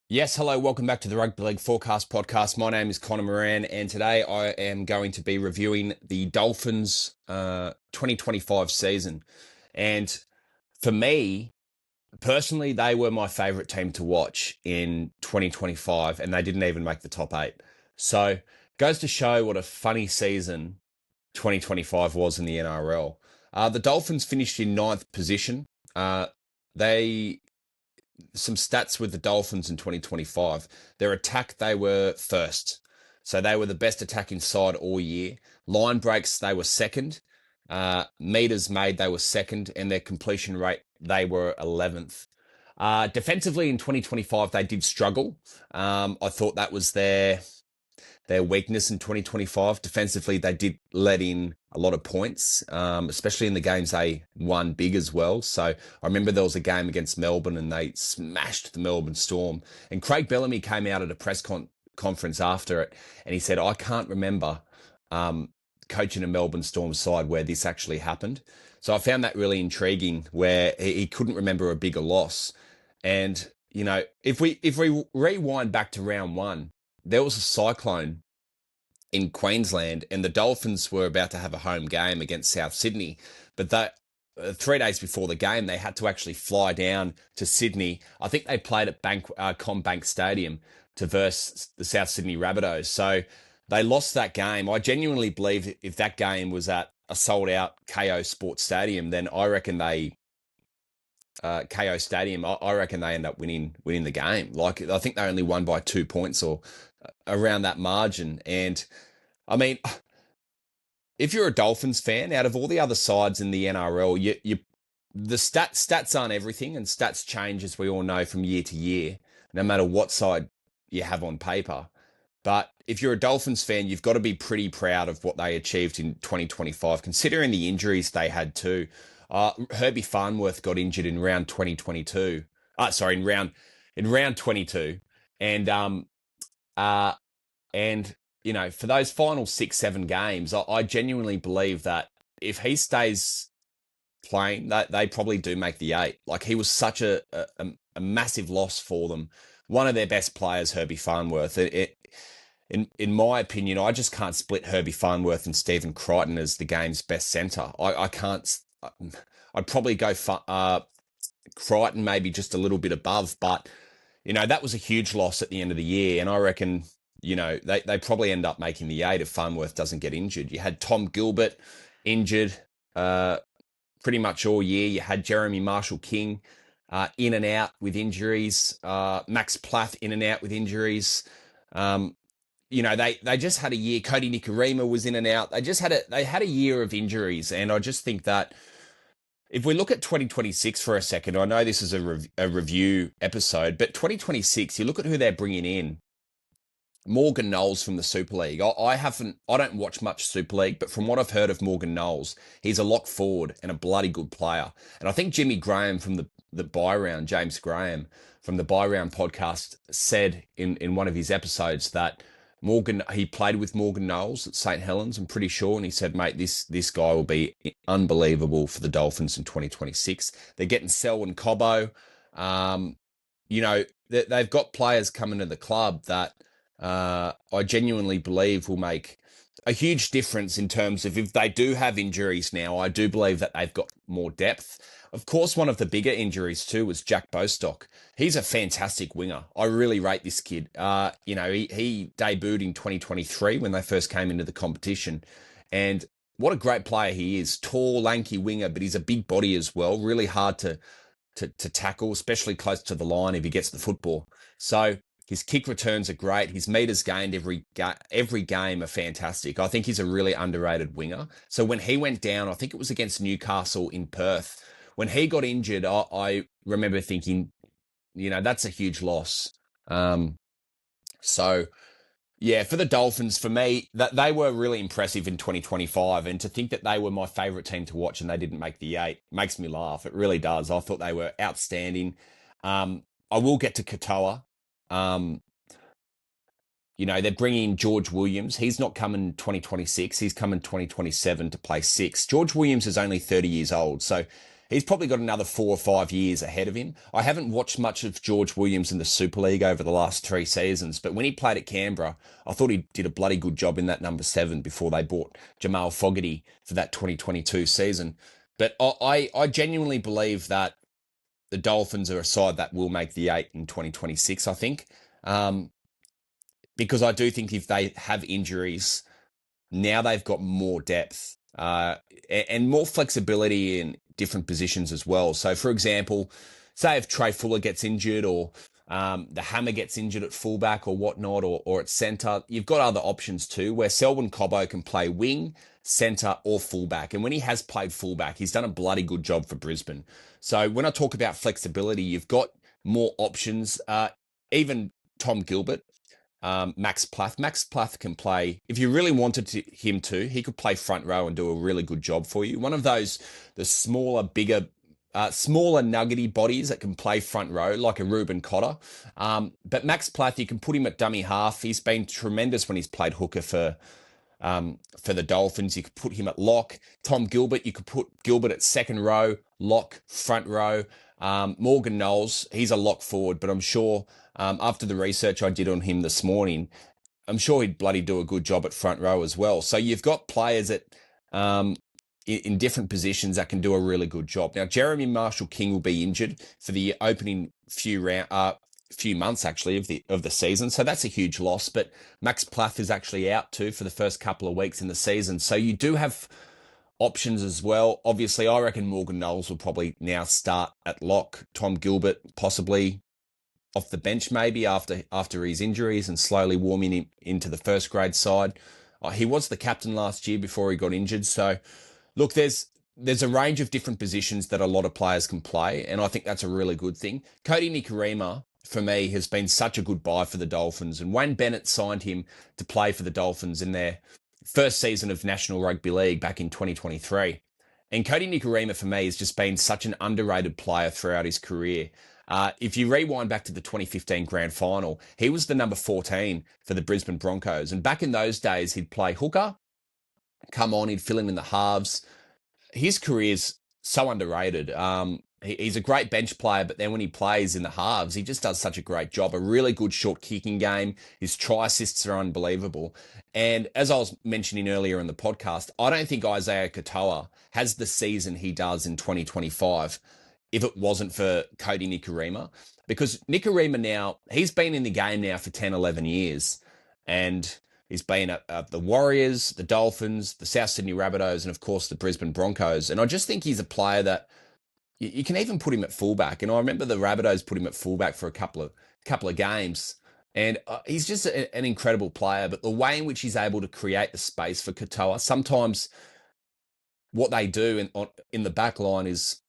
Yes, hello, welcome back to the Rugby League Forecast podcast. My name is Connor Moran, and today I am going to be reviewing the Dolphins 2025 season. And for me, personally, they were my favourite team to watch in 2025, and they didn't even make the top eight. So, goes to show what a funny season 2025 was in the NRL. The Dolphins finished in ninth position. They some stats with the Dolphins in 2025. Their attack, they were first. So they were the best attacking side all year. Line breaks, they were second. Meters made, they were second. And their completion rate, they were 11th. Defensively in 2025, they did struggle. I thought that was their weakness in 2025. Defensively, they did let in a lot of points, especially in the games they won big as well. So I remember there was a game against Melbourne and they smashed the Melbourne Storm. And Craig Bellamy came out at a conference after it and he said, I can't remember coaching a Melbourne Storm side where this actually happened. So I found that really intriguing where he couldn't remember a bigger loss. And, you know, if we rewind back to round one, there was a cyclone in Queensland, and the Dolphins were about to have a home game against South Sydney. But that 3 days before the game, they had to actually fly down to Sydney. I think they played at CommBank Stadium to verse the South Sydney Rabbitohs. So they lost that game. I genuinely believe if that game was at a sold-out KO Sports Stadium, then I reckon they KO Stadium, I reckon they end up winning the game. Like I think they only won by 2 points or around that margin. And I mean, if you're a Dolphins fan, out of all the other sides in the NRL, the stats aren't everything, and stats change as we all know from year to year, no matter what side you have on paper. But if you're a Dolphins fan, you've got to be pretty proud of what they achieved in 2025, considering the injuries they had too. Herbie Farnworth got injured in round 2022. Sorry, in round 22, and uh, and you know, for those final 6, 7 games, I genuinely believe that if he stays playing, that they probably do make the eight. Like he was such a massive loss for them. One of their best players, Herbie Farnworth. In my opinion, I just can't split Herbie Farnworth and Stephen Crichton as the game's best centre. I can't. I'd probably go Crichton maybe just a little bit above, but you know that was a huge loss at the end of the year, and I reckon you know they probably end up making the eight if Farnworth doesn't get injured. You had Tom Gilbert injured pretty much all year. You had Jeremy Marshall King in and out with injuries. Max Plath in and out with injuries. You know, they just had a year. Cody Nikorima was in and out. They had a year of injuries, and I just think that if we look at 2026 for a second, I know this is a review episode, but 2026, you look at who they're bringing in. Morgan Knowles from the Super League. I don't watch much Super League, but from what I've heard of Morgan Knowles, he's a lock forward and a bloody good player. And I think Jimmy Graham from the Buy Round, James Graham from the Buy Round podcast, said in one of his episodes that he played with Morgan Knowles at St. Helens, I'm pretty sure, and he said, mate, this guy will be unbelievable for the Dolphins in 2026. They're getting Selwyn Cobbo. You know, they've got players coming to the club that I genuinely believe will make a huge difference in terms of if they do have injuries now. I do believe that they've got more depth. Of course, one of the bigger injuries too was Jack Bostock. He's a fantastic winger. I really rate this kid. You know, he debuted in 2023 when they first came into the competition, and what a great player he is. Tall, lanky winger, but he's a big body as well. Really hard to tackle, especially close to the line if he gets the football. So his kick returns are great. His meters gained every game are fantastic. I think he's a really underrated winger. So when he went down, I think it was against Newcastle in Perth. When he got injured, I remember thinking, you know, that's a huge loss. So yeah, for the Dolphins, for me, that they were really impressive in 2025, and to think that they were my favourite team to watch and they didn't make the eight makes me laugh. It really does. I thought they were outstanding. I will get to Katoa. You know, they're bringing George Williams. He's not coming 2026. He's coming 2027 to play six. George Williams is only 30 years old. So he's probably got another 4 or 5 years ahead of him. I haven't watched much of George Williams in the Super League over the last 3 seasons, but when he played at Canberra, I thought he did a bloody good job in that number 7 before they bought Jamal Fogarty for that 2022 season. But I genuinely believe that the Dolphins are a side that will make the 8 in 2026, I think. Because I do think if they have injuries, now they've got more depth and more flexibility in different positions as well. So, for example, say if Trey Fuller gets injured or the Hammer gets injured at fullback or whatnot, or at centre, you've got other options too, where Selwyn Cobbo can play wing, centre, or fullback. And when he has played fullback, he's done a bloody good job for Brisbane. So when I talk about flexibility, you've got more options. Even Tom Gilbert, Max Plath. Max Plath can play, if you really wanted him to, he could play front row and do a really good job for you. One of those, the smaller, bigger, smaller nuggety bodies that can play front row, like a Reuben Cotter. But Max Plath, you can put him at dummy half. He's been tremendous when he's played hooker for the Dolphins. You could put him at lock. Tom Gilbert, you could put Gilbert at second row, lock, front row. Morgan Knowles, he's a lock forward, but I'm sure after the research I did on him this morning, I'm sure he'd bloody do a good job at front row as well. So you've got players that in different positions that can do a really good job. Now, Jeremy Marshall-King will be injured for the opening few months actually of the season, so that's a huge loss. But Max Plath is actually out too for the first couple of weeks in the season, so you do have options as well. Obviously, I reckon Morgan Knowles will probably now start at lock. Tom Gilbert possibly off the bench maybe after his injuries and slowly warming him into the first grade side. He was the captain last year before he got injured. So, look, there's a range of different positions that a lot of players can play, and I think that's a really good thing. Cody Nikorima, for me, has been such a good buy for the Dolphins, and Wayne Bennett signed him to play for the Dolphins in their first season of National Rugby League back in 2023. And Cody Nikorima, for me, has just been such an underrated player throughout his career. If you rewind back to the 2015 grand final, he was the number 14 for the Brisbane Broncos. And back in those days, he'd play hooker, come on, he'd fill in the halves. His career's so underrated. He's a great bench player, but then when he plays in the halves, he just does such a great job. A really good short kicking game. His try assists are unbelievable. And as I was mentioning earlier in the podcast, I don't think Isaiah Katoa has the season he does in 2025 if it wasn't for Cody Nikorima. Because Nikorima now, he's been in the game now for 10, 11 years. And he's been at the Warriors, the Dolphins, the South Sydney Rabbitohs, and of course the Brisbane Broncos. And I just think he's a player that you can even put him at fullback. And I remember the Rabbitohs put him at fullback for a couple of games. And he's just an incredible player. But the way in which he's able to create the space for Katoa, sometimes what they do in the back line is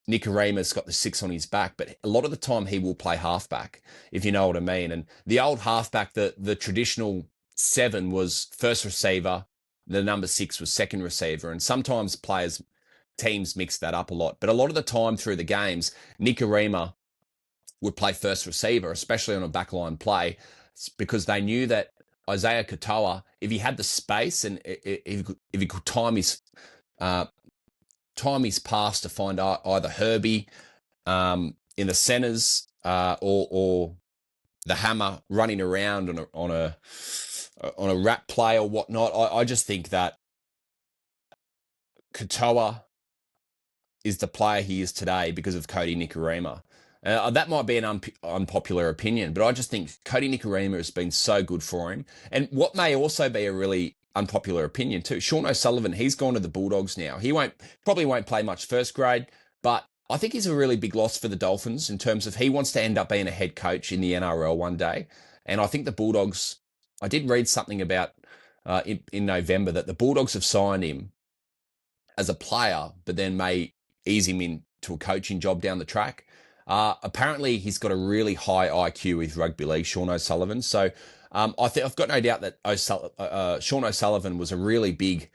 Nikorima's got the 6 on his back, but a lot of the time he will play halfback, if you know what I mean. And the old halfback, the traditional 7 was first receiver, the number 6 was second receiver, and sometimes teams mix that up a lot. But a lot of the time through the games, Nikorima would play first receiver, especially on a backline play, because they knew that Isaiah Katoa, if he had the space and if he could time his pass to find either Herbie in the centres or the Hammer running around on a wrap play or whatnot. I just think that Katoa is the player he is today because of Cody Nikorima. That might be an unpopular opinion, but I just think Cody Nikorima has been so good for him. And what may also be a really unpopular opinion too, Sean O'Sullivan, he's gone to the Bulldogs now. He probably won't play much first grade, but I think he's a really big loss for the Dolphins in terms of he wants to end up being a head coach in the NRL one day. And I think the Bulldogs, I did read something about in November that the Bulldogs have signed him as a player, but then may ease him into a coaching job down the track. Apparently, he's got a really high IQ with rugby league, Sean O'Sullivan. So I've got no doubt that Sean O'Sullivan was a really big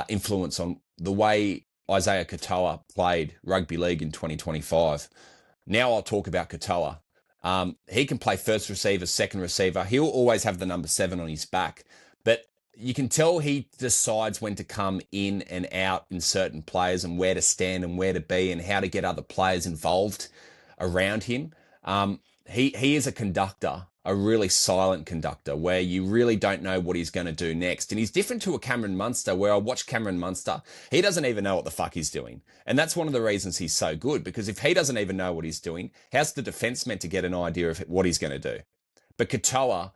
influence on the way Isaiah Katoa played rugby league in 2025. Now I'll talk about Katoa. He can play first receiver, second receiver. He'll always have the number 7 on his back. But you can tell he decides when to come in and out in certain players and where to stand and where to be and how to get other players involved around him. He is a conductor, a really silent conductor, where you really don't know what he's going to do next. And he's different to a Cameron Munster, where I watch Cameron Munster, he doesn't even know what the fuck he's doing. And that's one of the reasons he's so good, because if he doesn't even know what he's doing, how's the defence meant to get an idea of what he's going to do? But Katoa,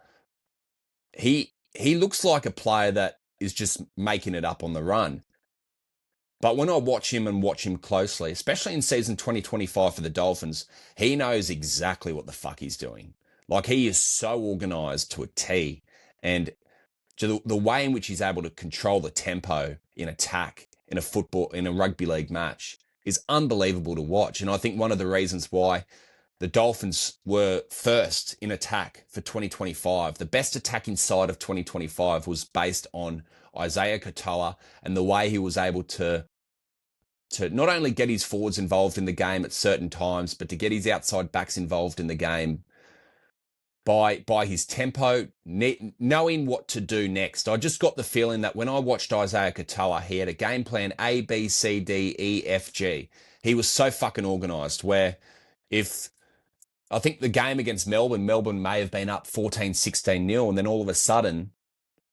he looks like a player that is just making it up on the run. But when I watch him and watch him closely, especially in season 2025 for the Dolphins, he knows exactly what the fuck he's doing. Like, he is so organised to a T. And to the way in which he's able to control the tempo in attack in a rugby league match is unbelievable to watch. And I think one of the reasons why the Dolphins were first in attack for 2025. The best attacking side of 2025 was based on Isaiah Katoa and the way he was able to not only get his forwards involved in the game at certain times, but to get his outside backs involved in the game by his tempo, knowing what to do next. I just got the feeling that when I watched Isaiah Katoa, he had a game plan A, B, C, D, E, F, G. He was so fucking organised where if I think the game against Melbourne may have been up 14-16-0, and then all of a sudden,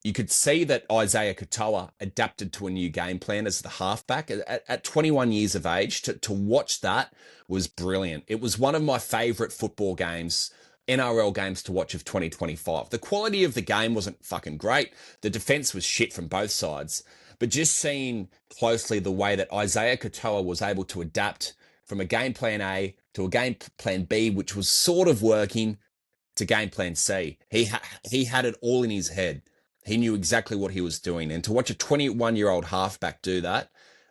you could see that Isaiah Katoa adapted to a new game plan as the halfback. At 21 years of age, to watch that was brilliant. It was one of my favourite football games, NRL games to watch of 2025. The quality of the game wasn't fucking great. The defence was shit from both sides. But just seeing closely the way that Isaiah Katoa was able to adapt from a game plan A to a game plan B, which was sort of working, to game plan C. He had it all in his head. He knew exactly what he was doing. And to watch a 21-year-old halfback do that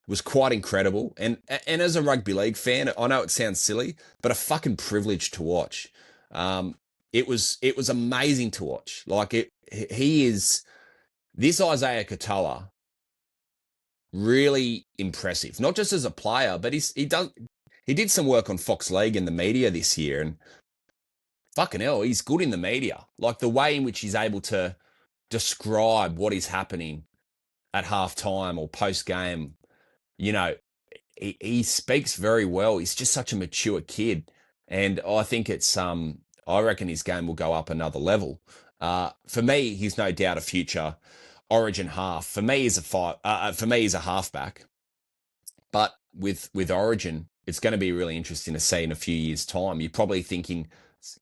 was quite incredible. And as a rugby league fan, I know it sounds silly, but a fucking privilege to watch. It was amazing to watch. Like, he is, this Isaiah Katoa, really impressive. Not just as a player, but he did some work on Fox League in the media this year, and fucking hell, he's good in the media. Like, the way in which he's able to describe what is happening at halftime or post game, you know, he speaks very well. He's just such a mature kid, and I think I reckon his game will go up another level. For me, he's no doubt a future Origin half. For me, he's a halfback. But with Origin, it's going to be really interesting to see in a few years' time. You're probably thinking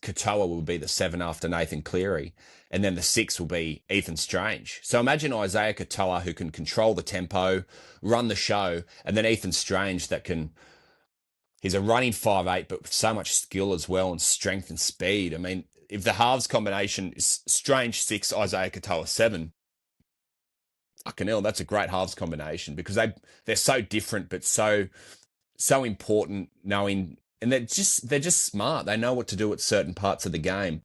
Katoa will be the 7 after Nathan Cleary, and then the 6 will be Ethan Strange. So imagine Isaiah Katoa, who can control the tempo, run the show, and then Ethan Strange he's a running 5'8", but with so much skill as well, and strength and speed. I mean, if the halves combination is Strange 6, Isaiah Katoa 7, fucking hell, that's a great halves combination, because they're so different, but so important, knowing, and they're just smart. They know what to do at certain parts of the game.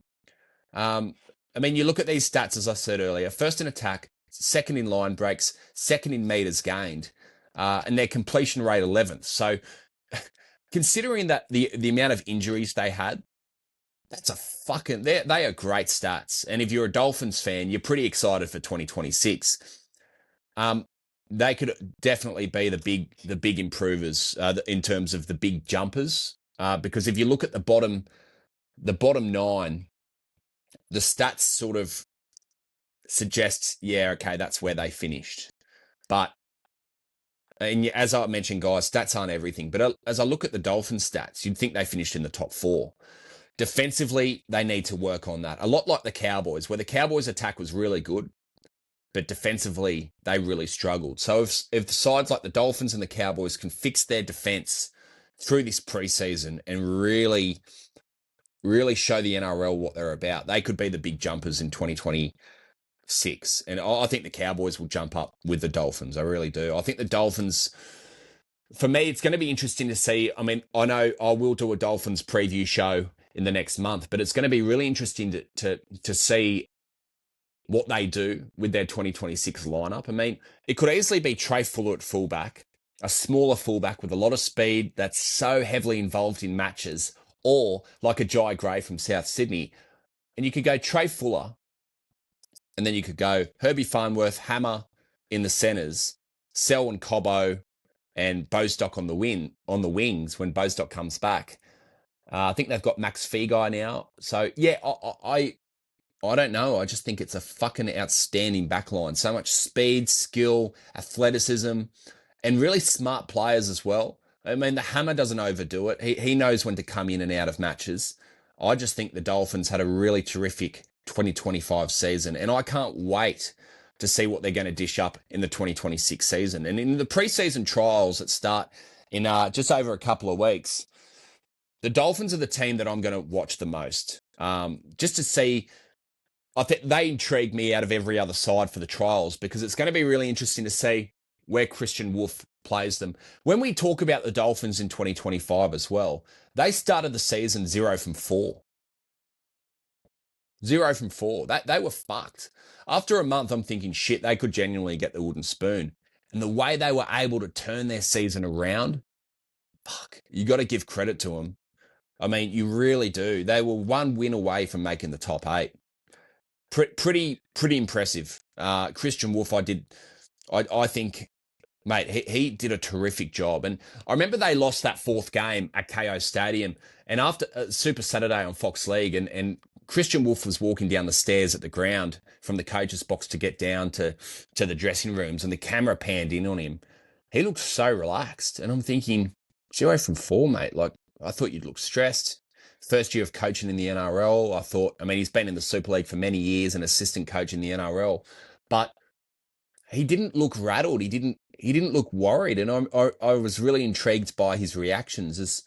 I mean, you look at these stats, as I said earlier: first in attack, second in line breaks, second in meters gained, and their completion rate 11th. So, considering that the amount of injuries they had, that's they are great stats. And if you're a Dolphins fan, you're pretty excited for 2026. They could definitely be the big improvers in terms of the big jumpers. Because if you look at the bottom 9, the stats sort of suggest, yeah, okay, that's where they finished. But, and as I mentioned, guys, stats aren't everything. But as I look at the Dolphins stats, you'd think they finished in the top 4. Defensively, they need to work on that. A lot like the Cowboys, where the Cowboys' attack was really good, but defensively, they really struggled. So if the sides like the Dolphins and the Cowboys can fix their defense through this preseason and really, really show the NRL what they're about, they could be the big jumpers in 2026. And I think the Cowboys will jump up with the Dolphins. I really do. I think the Dolphins, for me, it's going to be interesting to see. I mean, I know I will do a Dolphins preview show in the next month, but it's going to be really interesting to see what they do with their 2026 lineup. I mean, it could easily be Trey Fuller at fullback, a smaller fullback with a lot of speed that's so heavily involved in matches, or like a Jai Gray from South Sydney. And you could go Trey Fuller And then you could go Herbie Farnworth, Hammer in the centres, Sell and Cobbo, and Bostock on the wings when Bostock comes back. I think they've got Max Feagai now. So yeah, I don't know. I just think it's a fucking outstanding backline. So much speed, skill, athleticism, and really smart players as well. I mean, the Hammer doesn't overdo it. He knows when to come in and out of matches. I just think the Dolphins had a really terrific 2025 season, and I can't wait to see what they're going to dish up in the 2026 season. And in the preseason trials that start in just over a couple of weeks, the Dolphins are the team that I'm going to watch the most, just to see. I think they intrigue me out of every other side for the trials because it's going to be really interesting to see where Christian Wolf plays them. When we talk about the Dolphins in 2025 as well, they started the season 0 from 4. 0 from 4. They were fucked. After a month, I'm thinking, shit, they could genuinely get the wooden spoon. And the way they were able to turn their season around, fuck, you got to give credit to them. I mean, you really do. They were one win away from making the top 8. Pretty impressive. Christian Wolf, I think, mate, he did a terrific job. And I remember they lost that 4th game at KO Stadium, and after Super Saturday on Fox League, and Christian Wolf was walking down the stairs at the ground from the coach's box to get down to the dressing rooms, and the camera panned in on him. He looked so relaxed, and I'm thinking, 0 from 4, mate. Like, I thought you'd look stressed. First year of coaching in the NRL, I mean, he's been in the Super League for many years, an assistant coach in the NRL, but he didn't look rattled. He didn't look worried. And I was really intrigued by his reactions as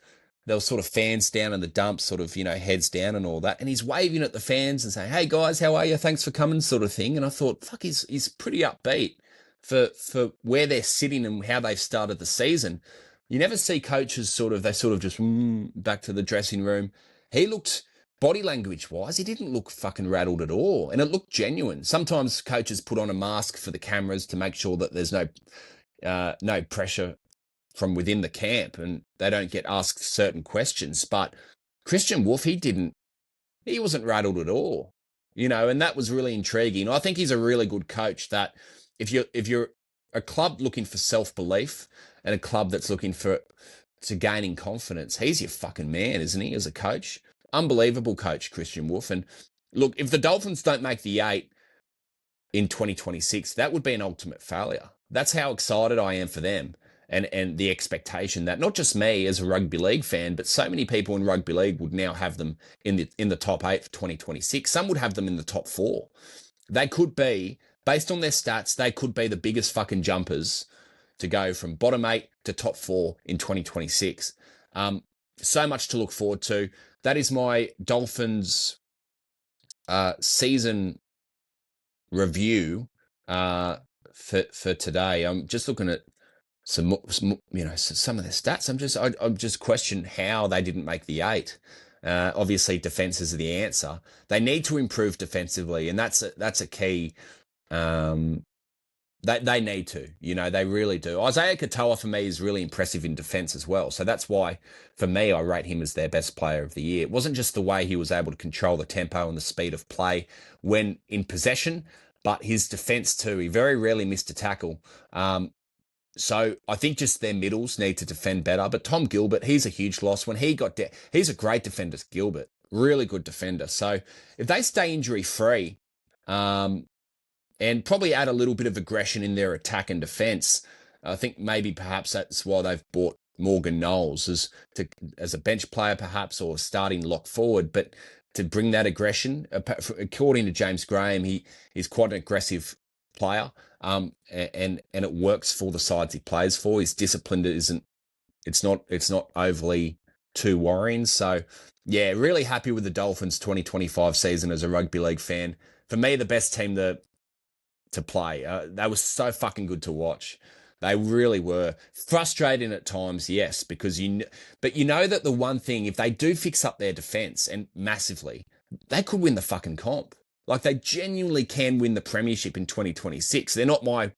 there were sort of fans down in the dumps, sort of, heads down and all that. And he's waving at the fans and saying, "Hey guys, how are you? Thanks for coming," sort of thing. And I thought, fuck, he's pretty upbeat for where they're sitting and how they've started the season. You never see coaches they just back to the dressing room. He looked, body language wise, he didn't look fucking rattled at all. And it looked genuine. Sometimes coaches put on a mask for the cameras to make sure that there's no pressure from within the camp and they don't get asked certain questions. But Christian Wolf, he wasn't rattled at all, and that was really intriguing. I think he's a really good coach that if you're a club looking for self-belief and a club that's looking to gaining confidence, he's your fucking man, isn't he, as a coach? Unbelievable coach, Christian Wolf. And look, if the Dolphins don't make the 8 in 2026, that would be an ultimate failure. That's how excited I am for them. And the expectation that not just me as a rugby league fan, but so many people in rugby league would now have them in the top 8 for 2026. Some would have them in the top 4. They could be, based on their stats, they could be the biggest fucking jumpers to go from bottom 8 to top 4 in 2026. So much to look forward to. That is my Dolphins season review for today. I'm just looking at some of their stats. I'm just questioning how they didn't make the 8. Obviously, defense is the answer. They need to improve defensively, and that's a key. They need to, they really do. Isaiah Katoa for me is really impressive in defense as well. So that's why, for me, I rate him as their best player of the year. It wasn't just the way he was able to control the tempo and the speed of play when in possession, but his defense too. He very rarely missed a tackle. So I think just their middles need to defend better. But Tom Gilbert, he's a huge loss. When he got he's a great defender, Gilbert. Really good defender. So if they stay injury-free, and probably add a little bit of aggression in their attack and defence, I think maybe perhaps that's why they've bought Morgan Knowles as a bench player perhaps, or starting lock forward. But to bring that aggression, according to James Graham, he's quite an aggressive player, and it works for the sides he plays for. His discipline it's not overly too worrying. So yeah, really happy with the Dolphins 2025 season as a rugby league fan. For me, the best team to play. They were so fucking good to watch. They really were. Frustrating at times, yes, because but you know that the one thing, if they do fix up their defense and massively, they could win the fucking comp. Like, they genuinely can win the premiership in 2026. They're not my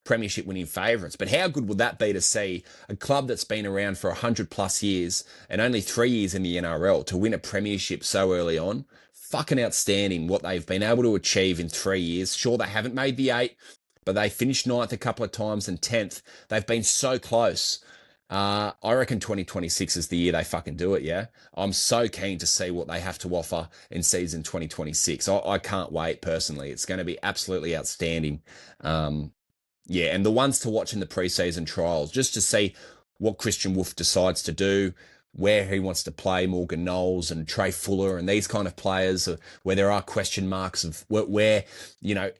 premiership winning favourites, but how good would that be to see a club that's been around for 100 plus years and only 3 years in the NRL to win a premiership so early on? fucking outstanding what they've been able to achieve in 3 years. Sure, they haven't made the 8, but they finished ninth a couple of times and 10th. They've been so close. I reckon 2026 is the year they fucking do it, yeah? I'm so keen to see what they have to offer in season 2026. I can't wait, personally. It's going to be absolutely outstanding. Yeah, and the ones to watch in the preseason trials, just to see what Christian Wolf decides to do, where he wants to play Morgan Knowles and Trey Fuller and these kind of players, where there are question marks of where,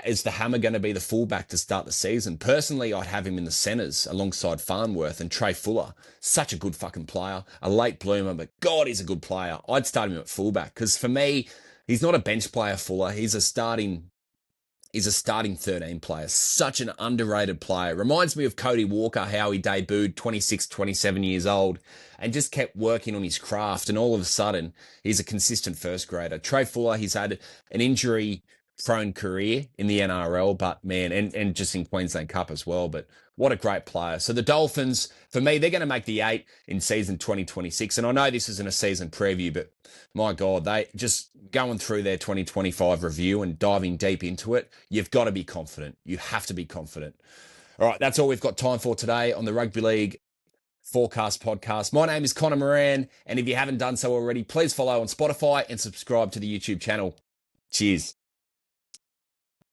is the Hammer going to be the fullback to start the season? Personally, I'd have him in the centres alongside Farnworth and Trey Fuller. Such a good fucking player, a late bloomer, but God, he's a good player. I'd start him at fullback because for me, he's not a bench player, Fuller. He's a starting 13 player. Such an underrated player. Reminds me of Cody Walker, how he debuted 26, 27 years old and just kept working on his craft. And all of a sudden, he's a consistent first grader. Trey Fuller, he's had an injury prone career in the NRL, but man, and just in Queensland Cup as well. But what a great player. So the Dolphins, for me, they're going to make the 8 in season 2026. And I know this isn't a season preview, but my God, they just going through their 2025 review and diving deep into it. You've got to be confident. You have to be confident. All right, that's all we've got time for today on the Rugby League Forecast Podcast. My name is Connor Moran, and if you haven't done so already, please follow on Spotify and subscribe to the YouTube channel. Cheers.